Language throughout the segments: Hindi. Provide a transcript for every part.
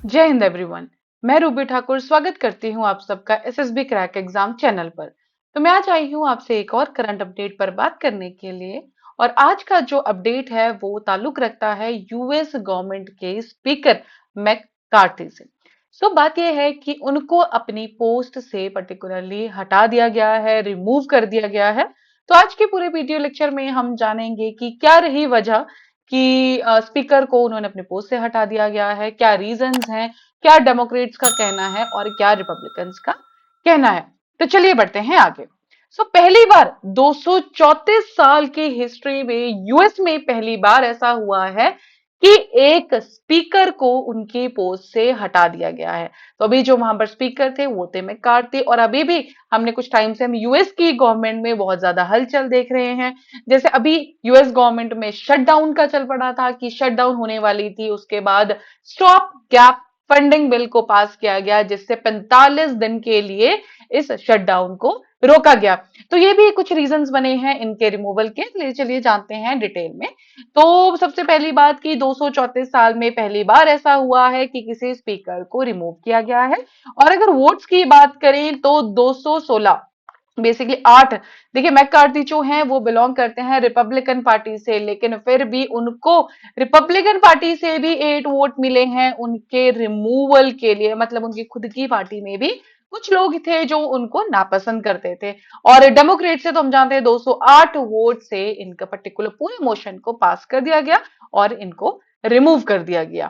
जय हिंद एवरीवन। मैं रूबी ठाकुर स्वागत करती हूं आप सबका एसएसबी क्रैक एग्जाम चैनल पर। तो मैं आज आई हूं आपसे एक और करंट अपडेट पर बात करने के लिए। और आज का जो अपडेट है वो ताल्लुक रखता है यूएस गवर्नमेंट के स्पीकर मैककार्थी से। बात यह है कि उनको अपनी पोस्ट से पर्टिकुलरली हटा दिया गया है, रिमूव कर दिया गया है। तो आज के पूरे वीडियो लेक्चर में हम जानेंगे कि क्या रही वजह कि स्पीकर को उन्होंने अपने पोस्ट से हटा दिया गया है, क्या रीजंस हैं, क्या डेमोक्रेट्स का कहना है और क्या रिपब्लिकन्स का कहना है। तो चलिए बढ़ते हैं आगे। पहली बार 234 साल की हिस्ट्री में यूएस में पहली बार ऐसा हुआ है कि एक स्पीकर को उनकी पोस्ट से हटा दिया गया है। तो अभी जो वहां पर स्पीकर थे वो थे मैककार्थी, और अभी भी हमने कुछ टाइम से हम यूएस की गवर्नमेंट में बहुत ज्यादा हलचल देख रहे हैं। जैसे अभी यूएस गवर्नमेंट में शटडाउन का चल पड़ा था कि शटडाउन होने वाली थी, उसके बाद स्टॉप गैप फंडिंग बिल को पास किया गया जिससे 45 दिन के लिए इस शटडाउन को रोका गया। तो ये भी कुछ रीजंस बने हैं इनके रिमूवल के, चलिए जानते हैं डिटेल में। तो सबसे पहली बात कि 234 साल में पहली बार ऐसा हुआ है कि किसी स्पीकर को रिमूव किया गया है। और अगर वोट्स की बात करें तो 216, बेसिकली 8। देखिए मैककार्थी जो हैं वो बिलोंग करते हैं रिपब्लिकन पार्टी से, लेकिन फिर भी उनको रिपब्लिकन पार्टी से भी 8 वोट मिले हैं उनके रिमूवल के लिए। मतलब उनकी खुद की पार्टी में भी कुछ लोग थे जो उनको नापसंद करते थे। और डेमोक्रेट से तो हम जानते हैं 208 वोट से इनका पर्टिकुलर पूरे मोशन को पास कर दिया गया और इनको रिमूव कर दिया गया।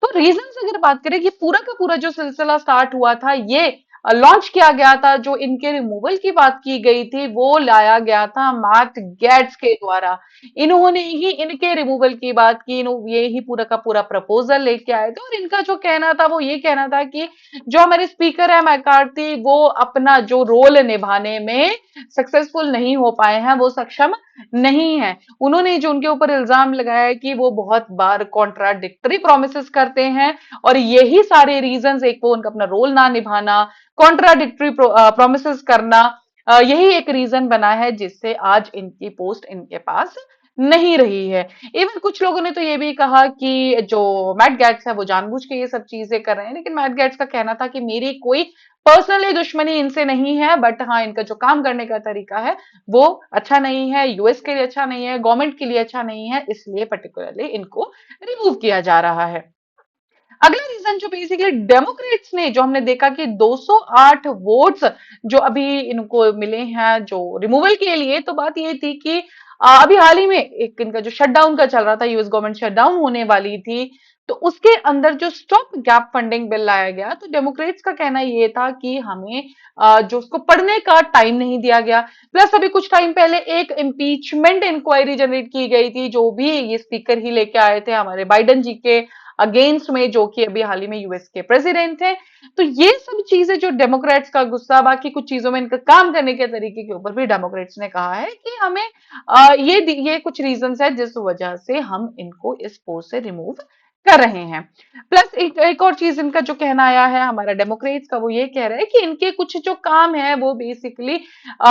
तो रीजंस अगर बात करें कि पूरा का पूरा जो सिलसिला स्टार्ट हुआ था, ये लॉन्च किया गया था, जो इनके रिमूवल की बात की गई थी वो लाया गया था मैट गेट्स के द्वारा। इन्होंने ही इनके रिमूवल की बात की, ये ही पूरा का पूरा प्रपोजल लेके आए थे। और इनका जो कहना था वो ये कहना था कि जो हमारे स्पीकर है मैककार्थी, वो अपना जो रोल निभाने में सक्सेसफुल नहीं हो पाए हैं, वो सक्षम नहीं है। उन्होंने जो उनके ऊपर इल्जाम लगाया है कि वो बहुत बार कॉन्ट्राडिक्टरी प्रोमिसेस करते हैं, और यही सारे रीजंस, एक वो उनका अपना रोल ना निभाना, कॉन्ट्राडिक्टरी प्रोमिसेस करना, यही एक रीजन बना है जिससे आज इनकी पोस्ट इनके पास नहीं रही है। इवन कुछ लोगों ने तो ये भी कहा कि जो मैट गैट्स है वो जानबूझ के ये सब चीजें कर रहे हैं, लेकिन मैट गैट्स का कहना था कि मेरी कोई पर्सनली दुश्मनी इनसे नहीं है, बट हाँ इनका जो काम करने का तरीका है वो अच्छा नहीं है, यूएस के लिए अच्छा नहीं है, गवर्नमेंट के लिए अच्छा नहीं है, इसलिए पर्टिकुलरली इनको रिमूव किया जा रहा है। अगला रीजन जो बेसिकली डेमोक्रेट्स ने, जो हमने देखा कि 208 वोट्स जो अभी इनको मिले हैं जो रिमूवल के लिए, तो बात ये थी कि अभी हाल ही में एक इनका जो शटडाउन का चल रहा था, यूएस गवर्नमेंट शटडाउन होने वाली थी, तो उसके अंदर जो स्टॉप गैप फंडिंग बिल लाया गया, तो डेमोक्रेट्स का कहना ये था कि हमें जो उसको पढ़ने का टाइम नहीं दिया गया। प्लस अभी कुछ टाइम पहले एक इम्पीचमेंट इंक्वायरी जनरेट की गई थी, जो भी ये स्पीकर ही लेके आए थे हमारे बाइडन जी के अगेंस्ट में, जो कि अभी हाल ही में यूएस के प्रेसिडेंट थे। तो ये सब चीजें जो डेमोक्रेट्स का गुस्सा, बाकी कुछ चीजों में इनका काम करने के तरीके के ऊपर भी डेमोक्रेट्स ने कहा है कि हमें ये कुछ रीजंस है जिस वजह से हम इनको इस पोस्ट से रिमूव कर रहे हैं। प्लस एक और चीज इनका जो कहना आया है हमारा डेमोक्रेट्स का, वो ये कह रहे हैं कि इनके कुछ जो काम है वो बेसिकली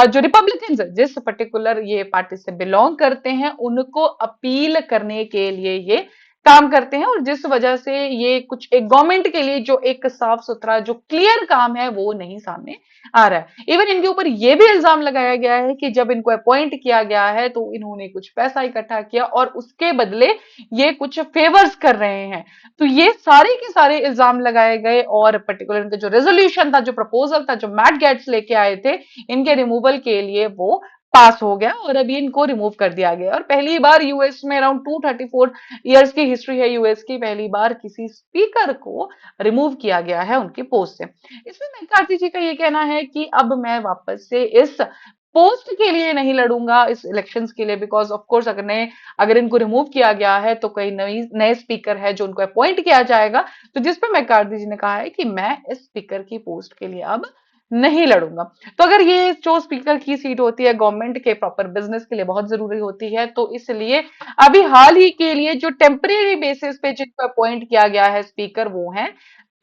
जो रिपब्लिकन्स जिस पर्टिकुलर ये पार्टी से बिलोंग करते हैं उनको अपील करने के लिए ये काम करते हैं, और जिस वजह से ये कुछ एक गवर्नमेंट के लिए जो एक साफ सुथरा जो क्लियर काम है वो नहीं सामने आ रहा है। इवन इनके ऊपर ये भी इल्जाम लगाया गया है कि जब इनको अपॉइंट किया गया है तो इन्होंने कुछ पैसा इकट्ठा किया और उसके बदले ये कुछ फेवर्स कर रहे हैं। तो ये सारे के सारे इल्जाम लगाए गए, और पर्टिकुलर इनका जो रेजोल्यूशन था, जो प्रपोजल था, जो मैट गेट्स लेके आए थे इनके रिमूवल के लिए, वो पास हो गया और अभी इनको रिमूव कर दिया गया। और पहली बार यूएस में अराउंड 234 ईयर्स की हिस्ट्री है यूएस की, पहली बार किसी स्पीकर को रिमूव किया गया है उनकी पोस्ट से। इसमें मैकार्थी जी का ये कहना है कि अब मैं वापस से इस पोस्ट के लिए नहीं लड़ूंगा इस इलेक्शंस के लिए, बिकॉज ऑफ कोर्स अगर इनको रिमूव किया गया है तो कई नए स्पीकर है जो उनको अपॉइंट किया जाएगा। तो जिसपे मैकार्थी जी ने कहा है कि मैं इस स्पीकर की पोस्ट के लिए अब नहीं लड़ूंगा। तो अगर ये जो स्पीकर की सीट होती है गवर्नमेंट के प्रॉपर बिजनेस के लिए बहुत जरूरी होती है, तो इसलिए अभी हाल ही के लिए जो टेम्परेरी बेसिस पे जिनको अपॉइंट किया गया है स्पीकर, वो है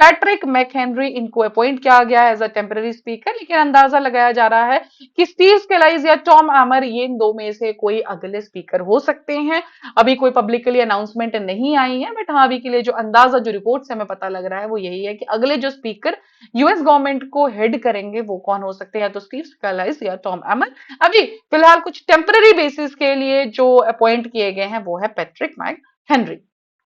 पैट्रिक मैकहेनरी इनको अपॉइंट किया गया है एज अ टेम्पररी स्पीकर, लेकिन अंदाजा लगाया जा रहा है कि स्टीव स्केलाइज या टॉम आमर ये इन दो में से कोई अगले स्पीकर हो सकते हैं। अभी कोई पब्लिकली अनाउंसमेंट नहीं आई है, बट हाँ अभी के लिए जो अंदाजा, जो रिपोर्ट से हमें पता लग रहा है वो यही है कि अगले जो स्पीकर यूएस गवर्नमेंट को हेड करेंगे वो कौन हो सकते हैं, या तो स्टीव स्केलाइज या टॉम आमर। अभी फिलहाल कुछ टेम्पररी बेसिस के लिए जो अपॉइंट किए गए हैं वो है Patrick McHenry.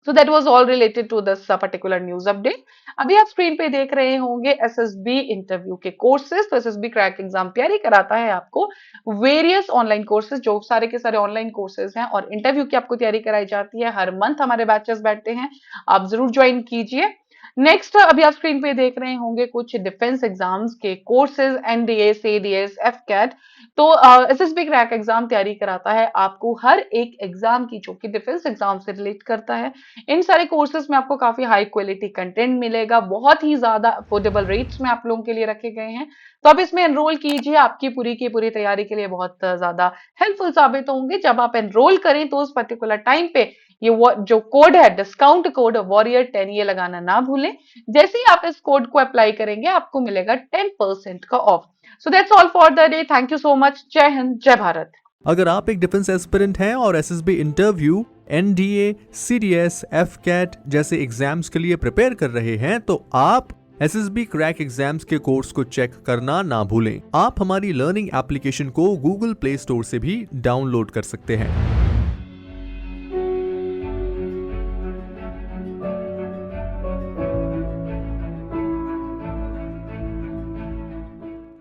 So that was all related to this particular news update. अभी आप स्क्रीन पे देख रहे होंगे एसएसबी इंटरव्यू के कोर्सेज। तो एसएसबी क्रैक एग्जाम तैयारी कराता है आपको वेरियस ऑनलाइन कोर्सेज, जो सारे के सारे ऑनलाइन कोर्सेज हैं, और इंटरव्यू की आपको तैयारी कराई जाती है। हर मंथ हमारे बैचेस बैठते हैं, आप जरूर ज्वाइन कीजिए। नेक्स्ट अभी आप स्क्रीन पे देख रहे होंगे कुछ डिफेंस एग्जाम्स के कोर्सेज, एनडीए, सीडीएस, एफकैट। तो एसएसबी क्रैक एग्जाम तैयारी कराता है आपको हर एक एग्जाम की जो कि डिफेंस एग्जाम से रिलेट करता है। इन सारे कोर्सेज में आपको काफी हाई क्वालिटी कंटेंट मिलेगा, बहुत ही ज्यादा अफोर्डेबल रेट्स में आप लोगों के लिए रखे गए हैं। तो आप इसमें एनरोल कीजिए, आपकी पूरी की पूरी तैयारी के लिए बहुत ज्यादा हेल्पफुल साबित होंगे। जब आप एनरोल करें तो उस पर्टिकुलर टाइम पे ये जो कोड है, डिस्काउंट कोड वॉरियर 10, ये लगाना ना भूलें। जैसे ही आप इस कोड को अप्लाई करेंगे आपको मिलेगा 10% का of. So that's all for the day. Thank you so much. जय हिंद, जय भारत। अगर आप एक डिफेंस एस्पिरेंट हैं और SSB interview, NDA, CDS, AFCAT जैसे एग्जाम्स के लिए प्रिपेयर कर रहे हैं तो आप एसएसबी क्रैक एग्जाम्स के कोर्स को चेक करना ना भूलें। आप हमारी लर्निंग एप्लीकेशन को गूगल प्ले स्टोर से भी डाउनलोड कर सकते हैं।